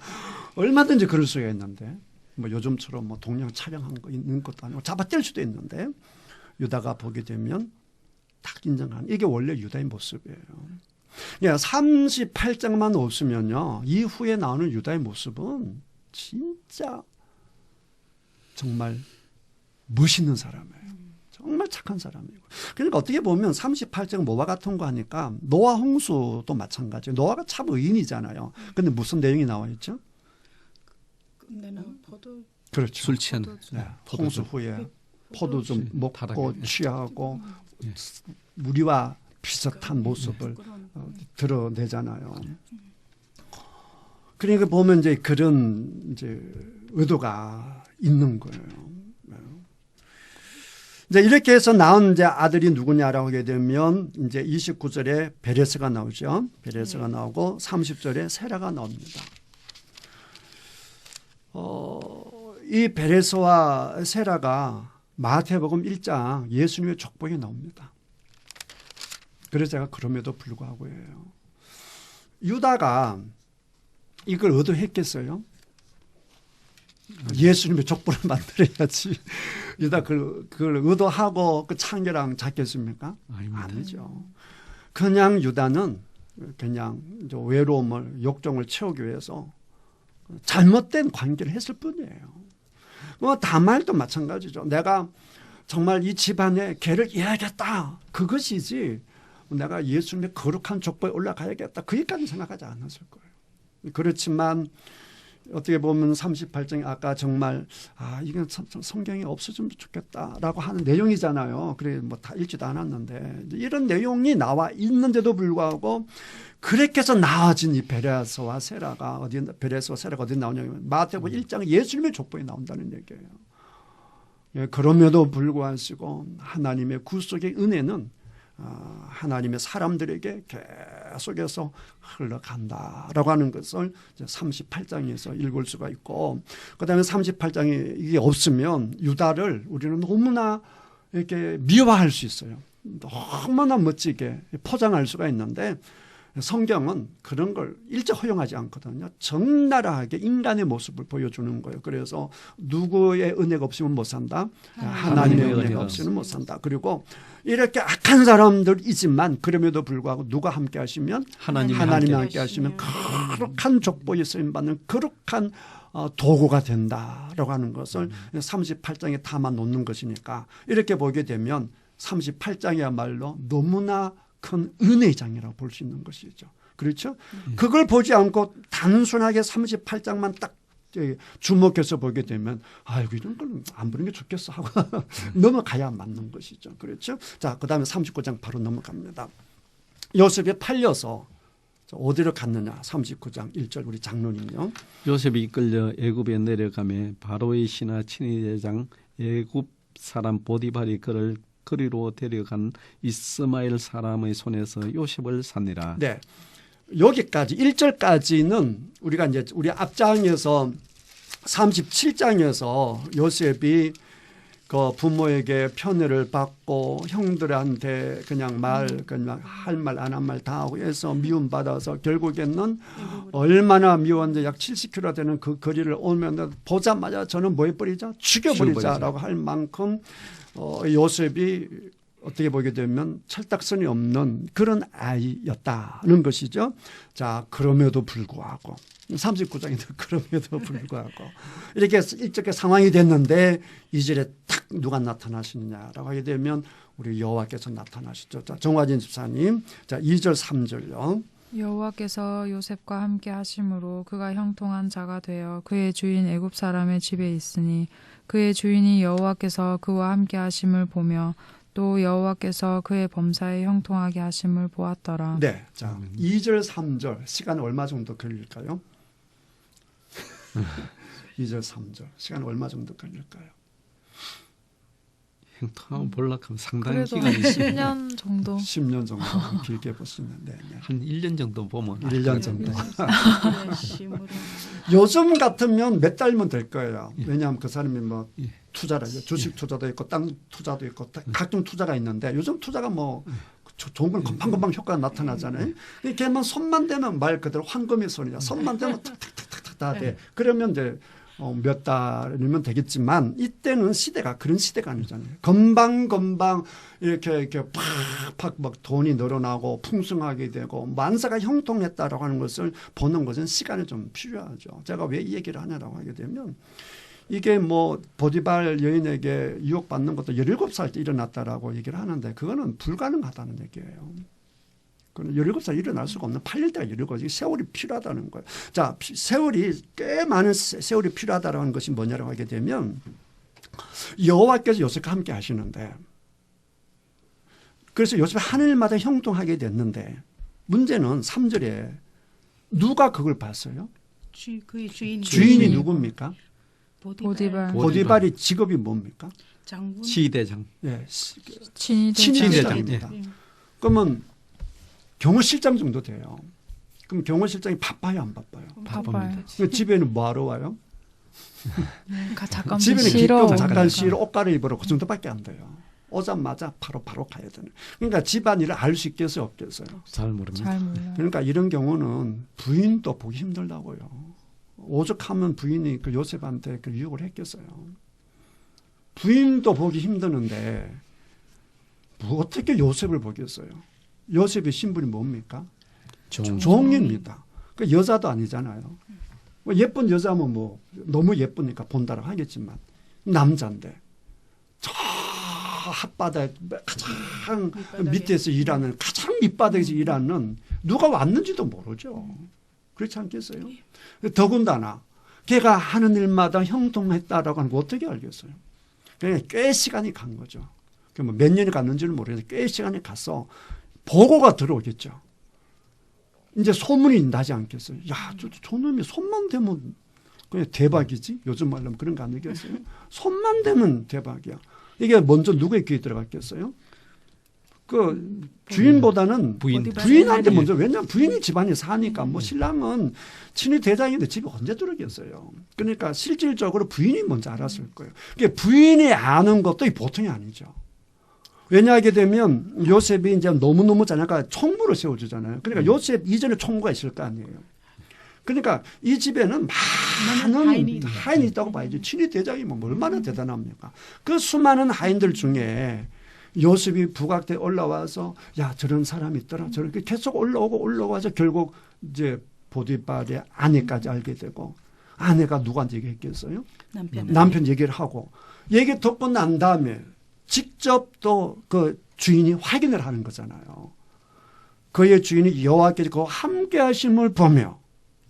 얼마든지 그럴 수가 있는데 뭐 요즘처럼 뭐 동양 촬영한 거 있는 것도 아니고 잡아뗄 수도 있는데 유다가 보게 되면 딱 인정하는 이게 원래 유다의 모습이에요. 38장만 없으면요 이후에 나오는 유다의 모습은 진짜 정말 멋있는 사람이에요. 정말 착한 사람이고. 그러니까 어떻게 보면 38장 뭐와 같은 거 하니까 노아 홍수도 마찬가지예요. 노아가 참 의인이잖아요. 근데 무슨 내용이 나와 있죠? 근데는 포도 그렇죠. 술 취한 네. 홍수 후에 포도 좀 먹고 취하고 우리와 비슷한 모습을 드러내잖아요. 그러니까 보면 이제 그런 이제 의도가 있는 거예요. 이제 이렇게 해서 나온 이제 아들이 누구냐라고 하게 되면 이제 29절에 베레스가 나오죠. 베레스가 나오고 30절에 세라가 나옵니다. 이 베레스와 세라가 마태복음 1장 예수님의 족보에 나옵니다. 그래서 제가 그럼에도 불구하고예요. 유다가 이걸 의도했겠어요? 예수님의 족보를 만들어야지. 유다 그걸 의도하고 그 창녀랑 잡겠습니까? 아니죠. 그냥 유다는 그냥 외로움을 욕정을 채우기 위해서 잘못된 관계를 했을 뿐이에요. 다말도 마찬가지죠. 내가 정말 이 집안에 개를 이어야겠다. 그것이지 내가 예수님의 거룩한 족보에 올라가야겠다. 거기까지 생각하지 않았을 거예요. 그렇지만 어떻게 보면 38장이 아까 정말 이건 성경이 없어지면 좋겠다라고 하는 내용이잖아요. 그래 뭐 다 읽지도 않았는데 이런 내용이 나와 있는데도 불구하고 그렇게 해서 나아진 이 베레스와 세라가 어디 나오냐면 마태복음 1장 예수님의 족보에 나온다는 얘기예요. 예, 그럼에도 불구하고 하나님의 구속의 은혜는 하나님의 사람들에게 계속해서 흘러간다라고 하는 것을 38장에서 읽을 수가 있고, 그다음에 38장이 이게 없으면 유다를 우리는 너무나 이렇게 미화할 수 있어요. 너무나 멋지게 포장할 수가 있는데 성경은 그런 걸 일체 허용하지 않거든요. 적나라하게 인간의 모습을 보여주는 거예요. 그래서 누구의 은혜가 없으면 못 산다. 하나님의 은혜가 없이는 못 산다. 그리고 이렇게 악한 사람들이지만 그럼에도 불구하고 누가 함께 하시면 하나님이 함께 하시면 거룩한 족보에 쓰임받는 거룩한 도구가 된다라고 하는 것을 38장에 담아 놓는 것이니까 이렇게 보게 되면 38장이야말로 너무나 큰 은혜의 장이라고 볼 수 있는 것이죠. 그렇죠? 그걸 보지 않고 단순하게 38장만 딱 주목해서 보게 되면 아이고 이런 걸 안 보는 게 좋겠어 하고 넘어가야 맞는 것이죠. 그렇죠? 자, 그다음에 39장 바로 넘어갑니다. 요셉이 팔려서 어디로 갔느냐? 39장 1절 우리 장로님요. 요셉이 이끌려 애굽에 내려가매 바로의 신하 친위대장 애굽 사람 보디발이 그를 거리로 데려간 이스마엘 사람의 손에서 요셉을 샀니라. 네. 여기까지 1절까지는 우리가 이제 우리 앞장에서 37장에서 요셉이 그 부모에게 편애를 받고 형들한테 그냥 할 말 안 한 말 다 하고 해서 미움받아서 결국에는 얼마나 미웠는데 약 70km 되는 그 거리를 오면 보자마자 저는 뭐 해버리자? 죽여버리자라고 할 만큼 요셉이 어떻게 보게 되면 철딱선이 없는 그런 아이였다는 것이죠. 자, 그럼에도 불구하고 39장인데 그럼에도 불구하고 이렇게 상황이 됐는데 2절에 딱 누가 나타나시느냐라고 하게 되면 우리 여호와께서 나타나시죠. 자, 정화진 집사님, 자 2절 3절요. 여호와께서 요셉과 함께 하심으로 그가 형통한 자가 되어 그의 주인 애굽 사람의 집에 있으니 그의 주인이 여호와께서 그와 함께 하심을 보며 또 여호와께서 그의 범사에 형통하게 하심을 보았더라. 네, 자 2절 3절 시간 얼마 정도 걸릴까요? 2절 3절 시간 얼마 정도 걸릴까요? 행통하고 볼락하면 상당히 그래도 기간이 있습니다. 10년 정도. 10년 정도 길게 보시면 네, 네. 한 1년 정도 보면 1년 정도. 심으로 요즘 같으면 몇 달이면 될 거예요. 왜냐하면 그 사람이 뭐 예. 투자를 주식 투자도 있고 땅 투자도 있고 각종 투자가 있는데 요즘 투자가 뭐 좋은 건 금방금방 효과가 나타나잖아요. 걔만 손만 대면 말 그대로 황금의 손이야. 손만 대면 탁탁탁탁 다 돼. 그러면 이제 몇 달이면 되겠지만 이때는 시대가 그런 시대가 아니잖아요. 금방금방 이렇게 팍팍 막 돈이 늘어나고 풍성하게 되고 만사가 형통했다라고 하는 것을 보는 것은 시간이 좀 필요하죠. 제가 왜 이 얘기를 하냐라고 하게 되면 이게 뭐 보디발 여인에게 유혹받는 것도 17살 때 일어났다라고 얘기를 하는데 그거는 불가능하다는 얘기예요. 그건 17살 일어날 수가 없는 8일 때가 이르고 세월이 필요하다는 거예요. 자, 세월이 꽤 많은 세월이 필요하다는 것이 뭐냐라고 하게 되면 여호와께서 요셉과 함께 하시는데 그래서 요셉이 하늘마다 형통하게 됐는데 문제는 3절에 누가 그걸 봤어요? 그의 주인이 주인이 누굽니까? 보디발. 보디발이 직업이 뭡니까? 장군 예, 친위 친위 친위대장. 대장입니다. 그러면 경호실장 정도 돼요. 그럼 경호실장이 바빠요, 안 바빠요? 바빠요. 그 집에는 뭐하러 와요? 잠깐 집에는 쉬러 기껏 잠깐 오니까. 쉬러 옷 갈아입으러 그 정도밖에 안 돼요. 오자마자 바로 가야 되는. 그러니까 집안일을 알 수 있겠어요, 없겠어요? 잘 모릅니다. 잘 몰라요. 그러니까 이런 경우는 부인도 보기 힘들다고요. 오죽하면 부인이 그 요셉한테 그 유혹을 했겠어요. 부인도 보기 힘드는데 뭐 어떻게 요셉을 보겠어요? 요셉의 신분이 뭡니까? 종입니다. 그 여자도 아니잖아요. 뭐 예쁜 여자면 뭐 너무 예쁘니까 본다라고 하겠지만 남자인데 저 핫바닥 가장 밑에서 일하는 가장 밑바닥에서 일하는 누가 왔는지도 모르죠. 그렇지 않겠어요? 더군다나 걔가 하는 일마다 형통했다라고 하는 거 어떻게 알겠어요? 그냥 꽤 시간이 간 거죠. 몇 년이 갔는지는 모르겠는데 꽤 시간이 가서 보고가 들어오겠죠. 이제 소문이 나지 않겠어요. 야, 저놈이 손만 대면 그냥 대박이지. 요즘 말로 하면 그런 거 아니겠어요? 손만 대면 대박이야. 이게 먼저 누구의 귀에 들어갔겠어요? 그 주인보다는 부인한테 먼저. 왜냐하면 부인이 집안에 사니까 뭐 신랑은 친위 대장인데 집에 언제 들어오겠어요. 그러니까 실질적으로 부인이 먼저 알았을 거예요. 그러니까 부인이 아는 것도 보통이 아니죠. 왜냐하게 되면 요셉이 이제 너무너무 잘하니까 총무를 세워주잖아요. 그러니까 요셉 이전에 총무가 있을 거 아니에요. 그러니까 이 집에는 많은 하인이 있다고 봐야죠. 친위 대장이면 얼마나 대단합니까? 그 수많은 하인들 중에 요셉이 부각돼 올라와서 야 저런 사람이 있더라. 저렇게 계속 올라와서 결국 이제 보디발의 아내까지 알게 되고 아내가 누구한테 얘기했겠어요? 남편 얘기를 하고 얘기 듣고 난 다음에 직접 또 그 주인이 확인을 하는 거잖아요. 그의 주인이 여호와께서 그와 함께 하심을 보며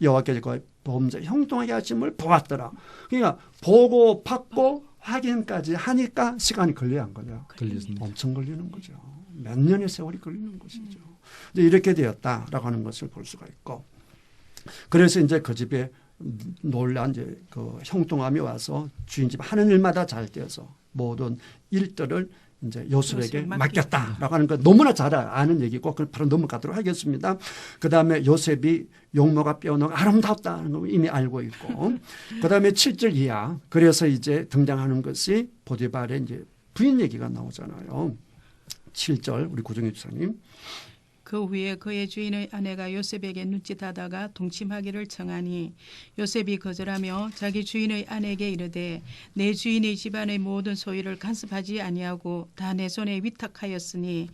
여호와께서 그 범죄 형통하게 하심을 보았더라. 그러니까 보고 받고 확인까지 하니까 시간이 걸려야 한 거죠. 걸렸습니다. 엄청 걸리는 거죠. 몇 년의 세월이 걸리는 것이죠. 이제 이렇게 되었다라고 하는 것을 볼 수가 있고, 그래서 이제 그 집에 놀란 이제 그 형통함이 와서 주인 집 하는 일마다 잘 되어서 모든 일들을 이제 요셉에게 맡겼다라고 하는 거 너무나 잘 아는 얘기고 바로 넘어가도록 하겠습니다. 그 다음에 요셉이 용모가 빼어놓고 아름답다는 걸 이미 알고 있고, 그 다음에 7절 이하 그래서 이제 등장하는 것이 보디발의 이제 부인 얘기가 나오잖아요. 7절 우리 구정희 주사님. 그 후에 그의 주인의 아내가 요셉에게 눈짓하다가 동침하기를 청하니 요셉이 거절하며 자기 주인의 아내에게 이르되 내 주인의 집안의 모든 소유를 간섭하지 아니하고 다 내 손에 위탁하였으니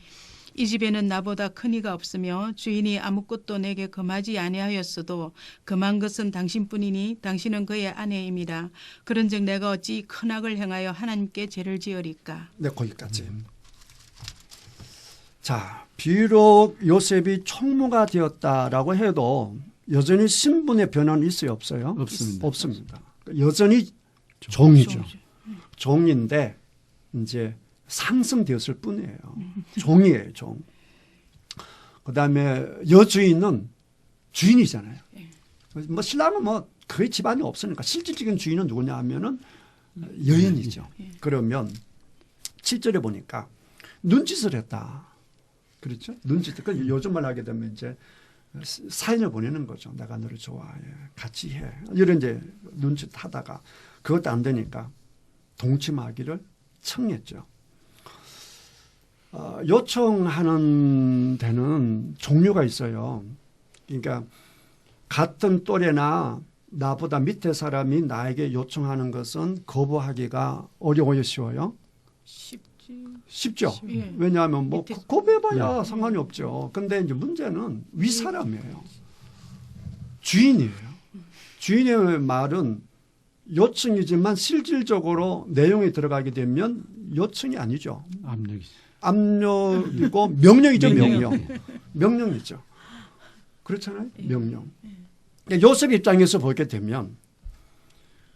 이 집에는 나보다 큰 이가 없으며 주인이 아무것도 내게 금하지 아니하였어도 금한 것은 당신뿐이니 당신은 그의 아내임이라. 그런즉 내가 어찌 큰 악을 행하여 하나님께 죄를 지으리까. 네, 거기까지. 자, 비록 요셉이 총무가 되었다라고 해도 여전히 신분의 변화는 있어요, 없어요? 없습니다. 없습니다. 여전히 종이죠. 종인데 이제 상승되었을 뿐이에요. 종이에요, 종. 그다음에 여주인은 주인이잖아요. 뭐 신랑은 뭐 거의 집안이 없으니까 실질적인 주인은 누구냐 하면은 여인이죠. 그러면 7절에 보니까 눈짓을 했다. 그렇죠? 눈짓. 그 요즘 말 하게 되면 이제 사인을 보내는 거죠. 내가 너를 좋아해. 같이 해. 이런 이제 눈짓 하다가 그것도 안 되니까 동침하기를 청했죠. 요청하는 데는 종류가 있어요. 그러니까 같은 또래나 나보다 밑에 사람이 나에게 요청하는 것은 거부하기가 어려워요, 쉬워요? 쉽죠. 예. 왜냐하면 뭐 밑에- 고백해봐야 상관이 없죠. 근데 이제 문제는 윗사람이에요. 주인이에요. 주인의 말은 요청이지만 실질적으로 내용이 들어가게 되면 요청이 아니죠. 압력이죠. 압력이고 명령이죠. 명령. 명령이죠. 그렇잖아요. 명령. 그러니까 요셉 입장에서 보게 되면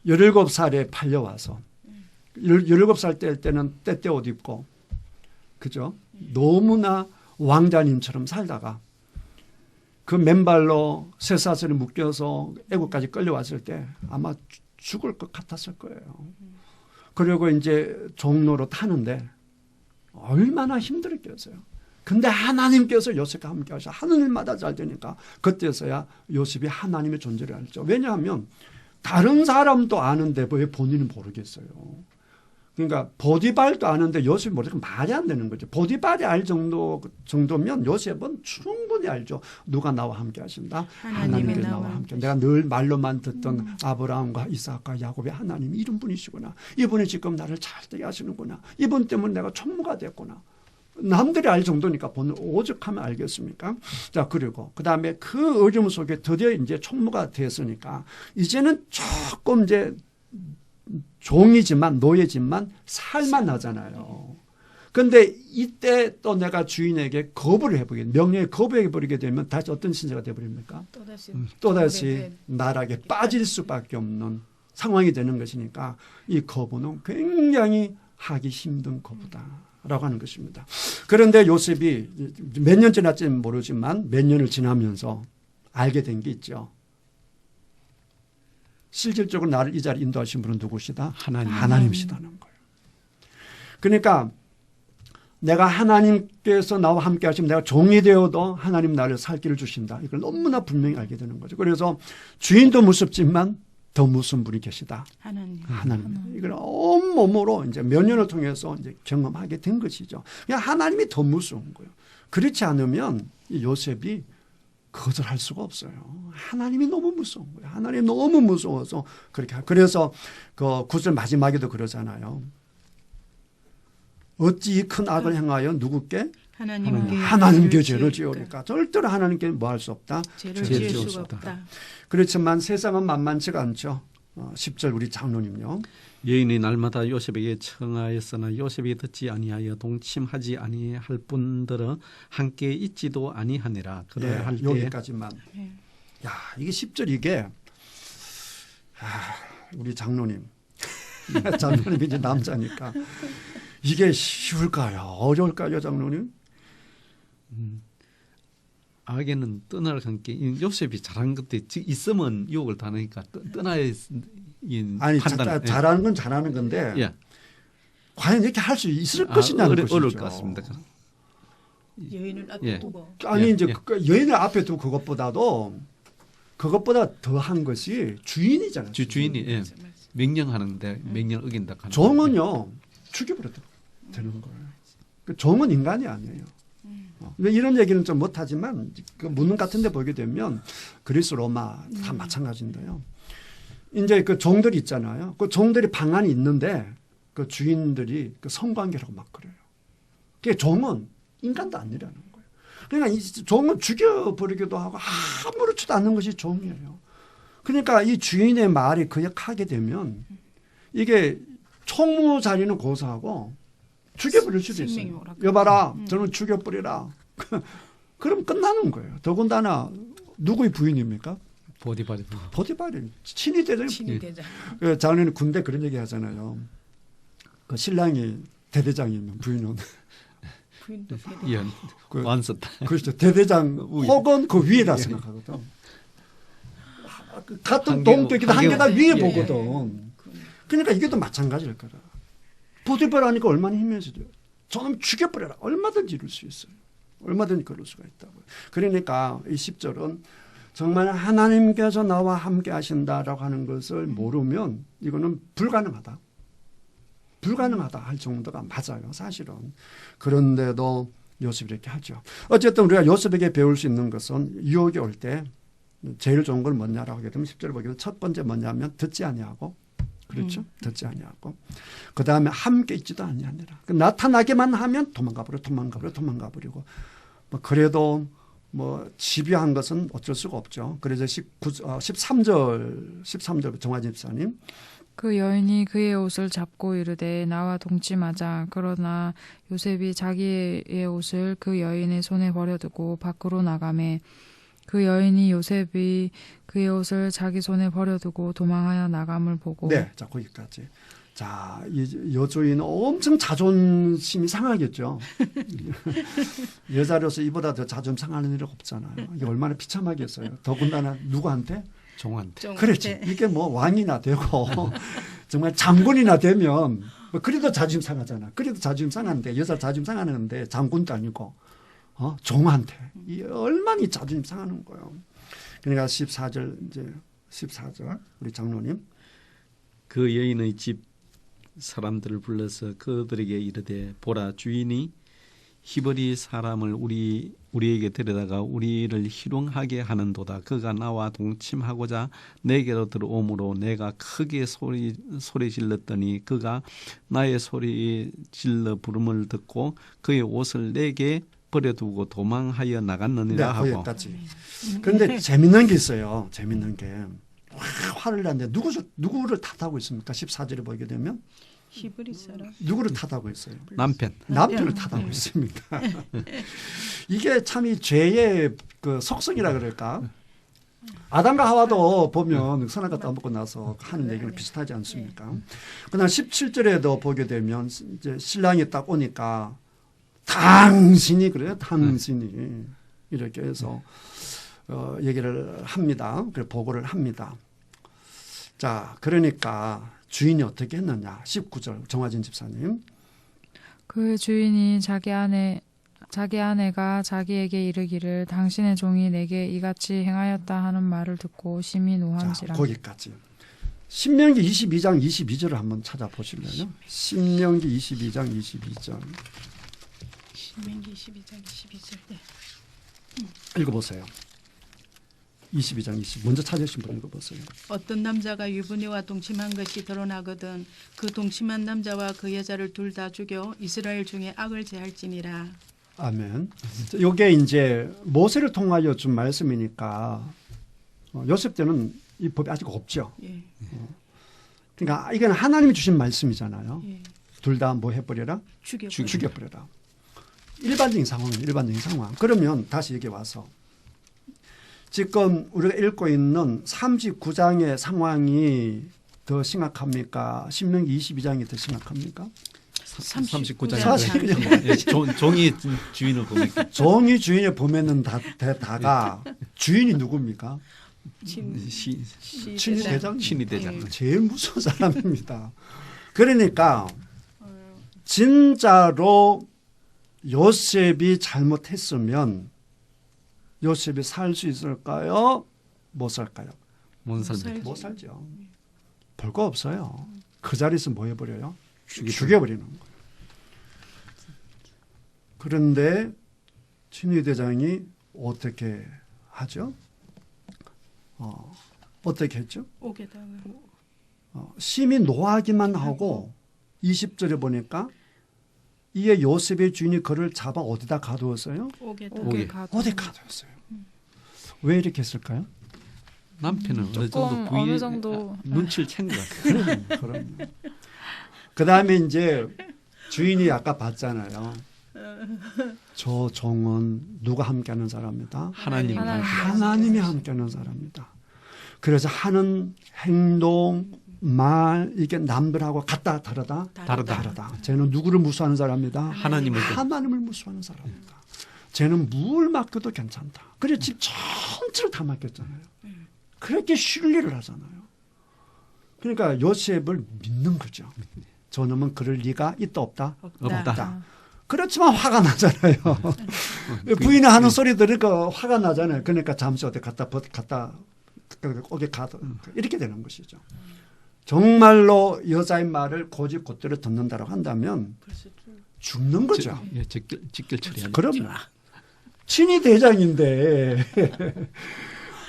17살에 팔려와서 17살 때는 때때 옷 입고 그죠? 너무나 왕자님처럼 살다가 그 맨발로 쇠사슬에 묶여서 애국까지 끌려왔을 때 아마 죽을 것 같았을 거예요. 그리고 이제 종로로 타는데 얼마나 힘들었겠어요. 근데 하나님께서 요셉과 함께 하셔. 하는 일마다 잘 되니까 그때서야 요셉이 하나님의 존재를 알죠. 왜냐하면 다른 사람도 아는데 왜 본인은 모르겠어요. 그러니까 보디발도 아는데 요셉이 모르니까 말이 안 되는 거죠. 보디발이 알 정도면 요셉은 충분히 알죠. 누가 나와 함께 하신다? 하나님께 나와 함께. 내가 늘 말로만 듣던 아브라함과 이삭과 야곱의 하나님이 이런 분이시구나. 이분이 지금 나를 잘 되게 하시는구나. 이분 때문에 내가 총무가 됐구나. 남들이 알 정도니까 본을 오죽하면 알겠습니까? 자, 그리고 그 다음에 그 어려움 속에 드디어 이제 총무가 됐으니까 이제는 조금 이제 종이지만 노예지만 살만 나잖아요. 근데 이때 또 내가 주인에게 거부를 해버리게 명령에 거부해버리게 되면 다시 어떤 신세가 되어버립니까? 또다시 나락에 빠질 수밖에 없는 상황이 되는 것이니까 이 거부는 굉장히 하기 힘든 거부다라고 하는 것입니다. 그런데 요셉이 몇 년 지났지는 모르지만 몇 년을 지나면서 알게 된 게 있죠. 실질적으로 나를 이 자리에 인도하신 분은 누구시다? 하나님이시다는 거예요. 그러니까 내가 하나님께서 나와 함께 하시면 내가 종이 되어도 하나님 나를 살 길을 주신다. 이걸 너무나 분명히 알게 되는 거죠. 그래서 주인도 무섭지만 더 무서운 분이 계시다. 하나님. 이걸 온몸으로 이제 몇 년을 통해서 이제 경험하게 된 것이죠. 그냥 하나님이 더 무서운 거예요. 그렇지 않으면 이 요셉이 거절할 수가 없어요. 하나님이 너무 무서운 거예요. 하나님이 너무 무서워서 그렇게. 그래서 그 9절 마지막에도 그러잖아요. 어찌 이 큰 악을 행하여 누구께? 하나님께 죄를 지으니까. 절대로 하나님께 뭐 할 수 없다? 죄를 지을 수가 없다. 그렇지만 세상은 만만치가 않죠. 10절 우리 장로님요. 여인이 날마다 요셉에게 청하였으나 요셉이 듣지 아니하여 동침하지 아니할 뿐더러 함께 있지도 아니하니라. 그러할 때 여기까지만. 야, 이게 10절 이게 우리 장로님. 장로님이 이제 남자니까 이게 쉬울까요? 어려울까요, 장로님? 악에는 떠날 함께 요셉이 잘한 것도 있으면 유혹을 당하니까 떠나야 아니 판단. 잘하는 건 잘하는 건데 예. 과연 이렇게 할 수 있을 것이냐는 것이죠. 어려울 것 같습니다. 여인을 앞에 예. 두고 아니 예, 이제 예. 그 여인을 앞에 두고 그것보다 더한 것이 주인이잖아요. 주인이 예. 명령하는데 명령 어긴다 하는 종은요 죽여버려도 되는 거예요. 그 종은 인간이 아니에요. 이런 얘기는 좀 못하지만 그 문헌 같은데 보게 되면 그리스 로마 다 마찬가지인데요. 이제 그 종들이 있잖아요. 그 종들이 방 안에 있는데 그 주인들이 그 성관계라고 막 그래요. 그 종은 인간도 아니라는 거예요. 그러니까 이 종은 죽여버리기도 하고 아무렇지도 않는 것이 종이에요. 그러니까 이 주인의 말이 거역하게 되면 이게 총무 자리는 고사하고 죽여버릴 수도 생명이 있어요. 오락가락. 여봐라, 저는 죽여버리라. 그럼 끝나는 거예요. 더군다나 누구의 부인입니까? 보디발이 친위 대장. 친위 대장. 작년에 군대 그런 얘기 하잖아요. 그 신랑이 대대장이면 부인은 부인도 대장. 연 그- 완스타. 그렇죠. 대대장 혹은 그 위에다 생각하거든. 같은 동격이도 한 개다 위에 예. 보거든. 그러니까 이게 또 마찬가지일 거라. 보디발 하니까 얼마나 힘해지죠. 저놈 죽여버려라. 얼마든지 이룰 수 있어요. 얼마든지 그럴 수가 있다고요. 그러니까 이 10절은 정말 하나님께서 나와 함께 하신다라고 하는 것을 모르면 이거는 불가능하다. 불가능하다 할 정도가 맞아요. 사실은. 그런데도 요셉이 이렇게 하죠. 어쨌든 우리가 요셉에게 배울 수 있는 것은 유혹이 올 때 제일 좋은 걸 뭐냐라고 하게 되면 10절을 보게 되면 첫 번째 뭐냐면 듣지 아니하고 그렇죠. 듣지 아니하고 그 다음에 함께 있지도 아니하니라. 나타나기만 하면 도망가 버리고 뭐 그래도 뭐 집요한 것은 어쩔 수가 없죠. 그래서 13절 정화진 집사님. 그 여인이 그의 옷을 잡고 이르되 나와 동침하자. 그러나 요셉이 자기의 옷을 그 여인의 손에 버려두고 밖으로 나가매 그 여인이 요셉이 그의 옷을 자기 손에 버려두고 도망하여 나감을 보고 네, 자 거기까지. 자, 이 여주인은 엄청 자존심이 상하겠죠. 여자로서 이보다 더 자존심 상하는 일이 없잖아요. 이게 얼마나 비참하겠어요. 더군다나 누구한테? 종한테. 그렇지. 이게 뭐 왕이나 되고 정말 장군이나 되면 뭐 그래도 자존심 상하잖아. 그래도 자존심 상한데 여자 자존심 상하는데 장군도 아니고 종한테 이 얼마나 이 자존심 상하는 거예요. 그러니까 14절 우리 장로님. 그 여인의 집 사람들을 불러서 그들에게 이르되 보라 주인이 히브리 사람을 우리에게 데려다가 우리를 희롱하게 하는도다. 그가 나와 동침하고자 내게로 들어오므로 내가 크게 소리 질렀더니 그가 나의 소리 질러 부름을 듣고 그의 옷을 내게 버려두고 도망하여 나갔느니라 하고. 거기까지. 그런데 재밌는 게 있어요. 재밌는 게 화를 내는데 누구를 탓하고 있습니까? 14절에 보게 되면 히브리 사람. 누구를 탓하고 있어요? 남편을 탓하고 있습니다. 이게 참 이 죄의 그 속성이라 그럴까? 아담과 하와도 보면 선악과 따먹고 나서 하는 얘기는 비슷하지 않습니까? 그다음 17절에도 보게 되면 이제 신랑이 딱 오니까 당신이 그래요. 당신이 이렇게 해서 얘기를 합니다. 그래 보고를 합니다. 자, 그러니까 주인이 어떻게 했느냐? 19절 정화진 집사님. 그 주인이 자기 아내가 자기에게 이르기를 당신의 종이 내게 이같이 행하였다 하는 말을 듣고 심히 자, 노한지라. 거기까지. 신명기 22장 22절을 한번 찾아보실래요? 신명기 22장 22절. 신명기 22장 22절. 네. 읽어보세요. 22장 20. 먼저 찾으신 분 읽어보세요. 어떤 남자가 유부녀와 동침한 것이 드러나거든 그 동침한 남자와 그 여자를 둘 다 죽여 이스라엘 중에 악을 제할지니라. 아멘. 이게 이제 모세를 통하여 준 말씀이니까 요셉 때는 이 법이 아직 없죠. 예. 그러니까 이건 하나님이 주신 말씀이잖아요. 예. 둘 다 뭐 해버려라? 죽여버려. 죽여버려라. 일반적인 상황. 그러면 다시 여기 와서 지금 우리가 읽고 있는 39장의 상황이 더 심각합니까? 신명기 22장이 더 심각합니까? 39장. 39장. 종이 주인을 보니까 종이 주인을 보면은 다가 주인이 누굽니까? 친위 대장. 친위 대장. 예. 제일 무서운 사람입니다. 그러니까 진짜로 요셉이 잘못했으면 요셉이 살 수 있을까요? 못 살까요? 못 살죠. 못 살죠. 볼 거 없어요. 그 자리에서 뭐 해버려요? 죽이죠. 죽여버리는 거예요. 그런데 친위 대장이 어떻게 하죠? 어떻게 했죠? 옥에다가 심히 노하기만 하고 20절에 보니까 이에 요셉의 주인이 그를 잡아 어디다 가두었어요? 옥에다가 옥에. 어디 가두었어요? 왜 이렇게 했을까요? 남편은 어느 조금 정도 어느 정도 눈치를 챈 것 같아요. 그럼. 그 다음에 이제 주인이 아까 봤잖아요. 저 종은 누가 함께하는 사람이다? 하나님 하나님이 함께하는 사람이다. 그래서 하는 행동, 말 이게 남들하고 같다 다르다? 다르다. 쟤는 누구를 무수하는 사람이다? 하나님을 무수하는 사람이다. 쟤는 물 맡겨도 괜찮다. 그래 집 전체를 다 맡겼잖아요. 그렇게 신뢰를 하잖아요. 그러니까 요셉을 믿는 거죠. 저놈은 그럴 리가 있다 없다? 없다. 그렇지만 화가 나잖아요. 부인이 하는 소리 들으니까 화가 나잖아요. 그러니까 잠시 어디 갖다 거기 가도 이렇게 되는 것이죠. 정말로 여자의 말을 고집곧대로 듣는다고 한다면 죽는 거죠. 직결 처리하는. 그럼요. 친위 대장인데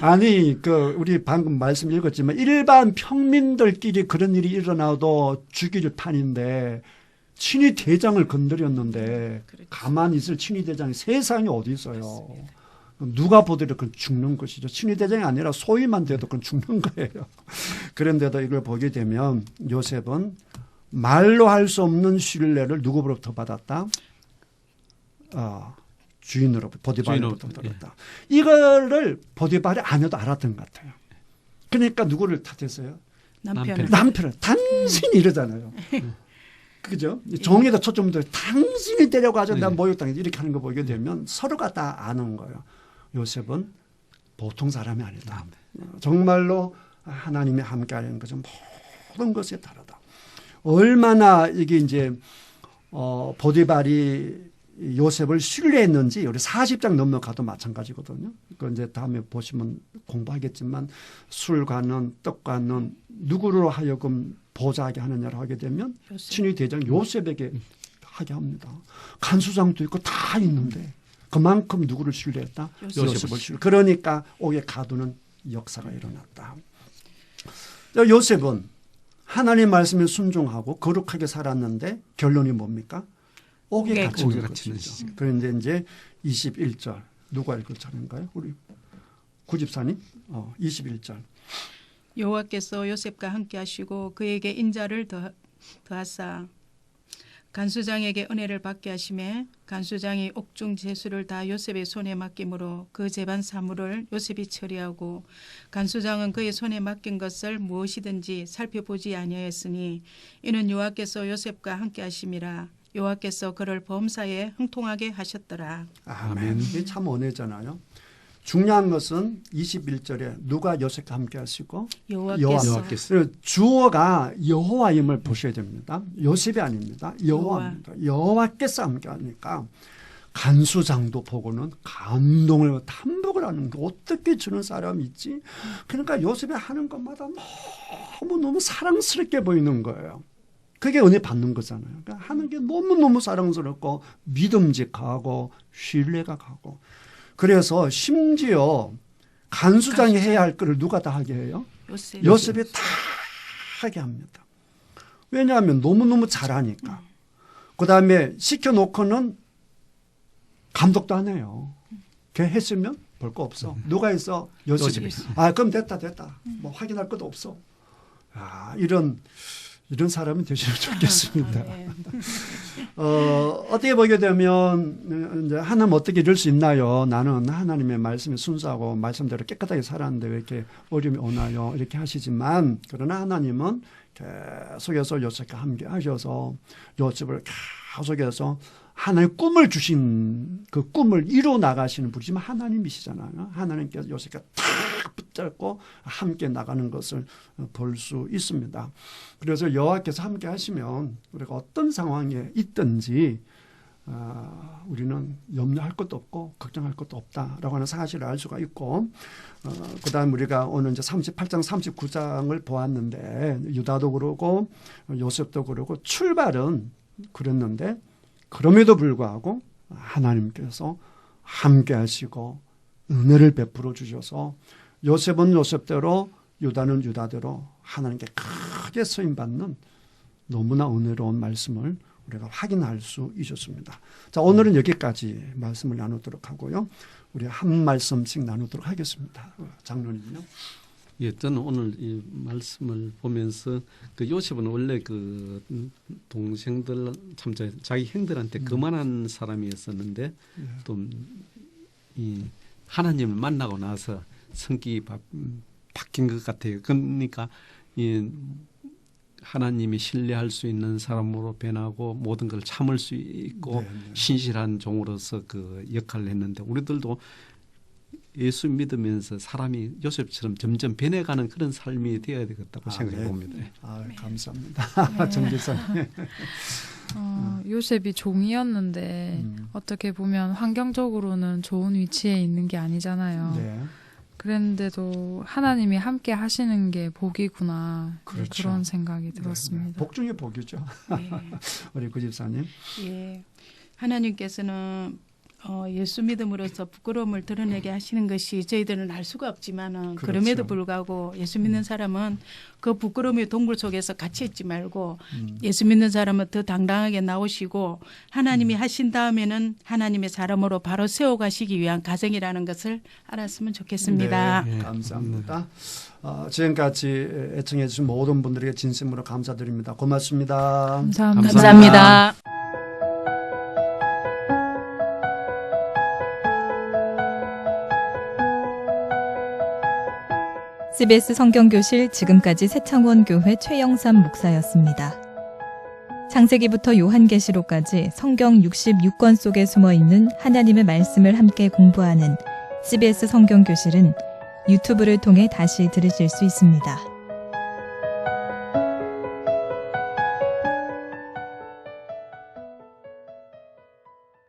아니 우리 방금 말씀 읽었지만 일반 평민들끼리 그런 일이 일어나도 죽일 판인데 친위 대장을 건드렸는데 가만히 있을 친위 대장이 세상에 어디 있어요. 누가 보더라도 그건 죽는 것이죠. 친위 대장이 아니라 소위만 돼도 그건 죽는 거예요. 그런데도 이걸 보게 되면 요셉은 말로 할 수 없는 신뢰를 누구로부터 받았다? 주인으로부터, 보디발로부터 받았다. 이거를 보디발의 아내도 알았던 것 같아요. 그러니까 누구를 탓했어요? 남편을. 당신이 이러잖아요. 그죠? 종에다 초점들 당신이 데려가서 내가 모욕당했지 이렇게 하는 거 보게 되면 서로가 다 아는 거예요. 요셉은 보통 사람이 아니다. 정말로 하나님이 함께하는 것은 모든 것이 다르다. 얼마나 이게 이제 보디발이 요셉을 신뢰했는지 우리 40장 넘어가도 마찬가지거든요. 그 이제 다음에 보시면 공부하겠지만 술과는 떡과는 누구로 하여금 보좌하게 하느냐를 하게 되면 친위 대장 요셉에게 하게 합니다. 간수장도 있고 다 있는데 그만큼 누구를 신뢰했다? 요셉을 신뢰. 그러니까 옥에 가두는 역사가 일어났다. 요셉은 하나님 말씀에 순종하고 거룩하게 살았는데 결론이 뭡니까? 옥에 갇히는 것이죠. 그런데 이제 21절 누가 읽을 차례인가요? 우리 구집사님 21절. 여호와께서 요셉과 함께 하시고 그에게 인자를 더하사 간수장에게 은혜를 받게 하심에 간수장이 옥중 제수를 다 요셉의 손에 맡김으로 그 재반 사물을 요셉이 처리하고 간수장은 그의 손에 맡긴 것을 무엇이든지 살펴보지 아니하였으니 이는 여호와께서 요셉과 함께 하심이라. 여호와께서 그를 범사에 흥통하게 하셨더라. 아멘. 이게 참 은혜잖아요. 중요한 것은 21절에 누가 요셉과 함께 하시고 여호와께서. 주어가 여호와임을 보셔야 됩니다. 요셉이 아닙니다. 여호와입니다. 여호와께서 함께 하니까 간수장도 보고는 감동을 탐복을 하는 거 어떻게 저런 사람이 있지? 그러니까 요셉이 하는 것마다 너무너무 사랑스럽게 보이는 거예요. 그게 은혜 받는 거잖아요. 그러니까 하는 게 너무너무 사랑스럽고 믿음직하고 신뢰가 가고 그래서 심지어 간수장이 해야 할 거를 누가 다 하게 해요? 요셉이 다 하게 합니다. 왜냐하면 너무너무 잘하니까. 그다음에 시켜놓고는 감독도 안 해요. 걔 했으면 볼 거 없어. 누가 했어? 요셉이. 그럼 됐다. 뭐 확인할 것도 없어. 이런 사람은 되시면 좋겠습니다. 어떻게 보게 되면 이제 하나님 어떻게 이럴 수 있나요? 나는 하나님의 말씀에 순수하고 말씀대로 깨끗하게 살았는데 왜 이렇게 어려움이 오나요? 이렇게 하시지만 그러나 하나님은 계속해서 요셉과 함께 하셔서 요셉을 계속해서 하나님 꿈을 주신 그 꿈을 이뤄 나가시는 분이지만 하나님이시잖아요. 하나님께서 요셉과 탁 붙잡고 함께 나가는 것을 볼 수 있습니다. 그래서 여호와께서 함께 하시면 우리가 어떤 상황에 있든지 우리는 염려할 것도 없고 걱정할 것도 없다라고 하는 사실을 알 수가 있고 그다음 우리가 오늘 이제 38장 39장을 보았는데 유다도 그러고 요셉도 그러고 출발은 그랬는데 그럼에도 불구하고 하나님께서 함께 하시고 은혜를 베풀어 주셔서 요셉은 요셉대로 유다는 유다대로 하나님께 크게 쓰임받는 너무나 은혜로운 말씀을 우리가 확인할 수 있었습니다. 자, 오늘은 여기까지 말씀을 나누도록 하고요. 우리 한 말씀씩 나누도록 하겠습니다. 장로님요. 예, 저는 오늘 이 말씀을 보면서 그 요셉은 원래 그 동생들 참 자기 형들한테 그만한 사람이었었는데 예. 또 이 하나님을 만나고 나서 성격이 바뀐 것 같아요. 그러니까 이 하나님이 신뢰할 수 있는 사람으로 변하고 모든 걸 참을 수 있고 네, 네. 신실한 종으로서 그 역할을 했는데 우리들도 예수 믿으면서 사람이 요셉처럼 점점 변해가는 그런 삶이 되어야 되겠다고 생각해 네. 봅니다. 감사합니다. 정 기사님. 요셉이 종이었는데 어떻게 보면 환경적으로는 좋은 위치에 있는 게 아니잖아요. 네. 그랬는데도 하나님이 함께 하시는 게 복이구나. 그렇죠. 그런 생각이 들었습니다. 복 중에 복이죠. 예. 우리 구 집사님. 예. 하나님께서는 예수 믿음으로써 부끄러움을 드러내게 하시는 것이 저희들은 알 수가 없지만은 그렇죠. 그럼에도 불구하고 예수 믿는 사람은 그 부끄러움의 동굴 속에서 갇혀 있지 말고 예수 믿는 사람은 더 당당하게 나오시고 하나님이 하신 다음에는 하나님의 사람으로 바로 세워가시기 위한 가정이라는 것을 알았으면 좋겠습니다. 네, 감사합니다. 지금까지 애청해 주신 모든 분들에게 진심으로 감사드립니다. 고맙습니다. 감사합니다. 감사합니다. CBS 성경교실 지금까지 새창원 교회 최영삼 목사였습니다. 창세기부터 요한계시록까지 성경 66권 속에 숨어있는 하나님의 말씀을 함께 공부하는 CBS 성경교실은 유튜브를 통해 다시 들으실 수 있습니다.